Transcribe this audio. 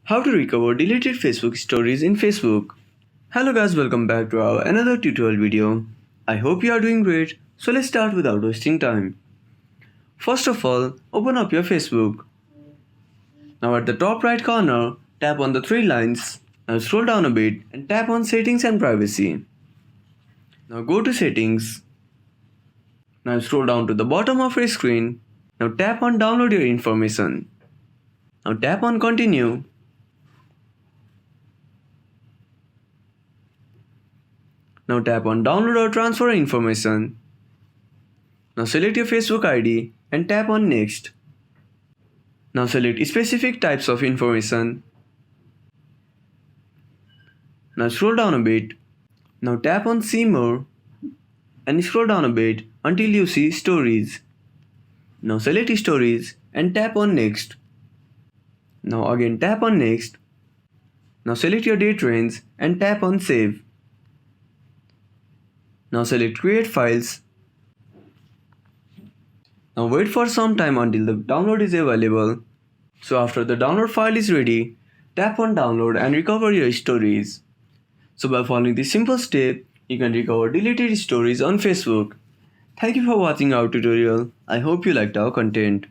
How to recover deleted Facebook stories in Facebook. Hello guys, welcome back to our another tutorial video. I hope you are doing great. So let's start without wasting time. First of all, open up your Facebook. Now at the top right corner, tap on the three lines. Now scroll down a bit and tap on Settings and Privacy. Now go to Settings. Now scroll down to the bottom of your screen. Now tap on Download your information. Now tap on Continue. Now tap on Download or Transfer information. Now select your Facebook ID and tap on Next. Now select specific types of information. Now scroll down a bit. Now tap on See More and scroll down a bit until you see Stories. Now select Stories and tap on Next. Now again tap on Next. Now select your date range and tap on Save. Now select Create Files. Now wait for some time until the download is available. So after the download file is ready, tap on Download and recover your stories. So by following this simple step, you can recover deleted stories on Facebook. Thank you for watching our tutorial. I hope you liked our content.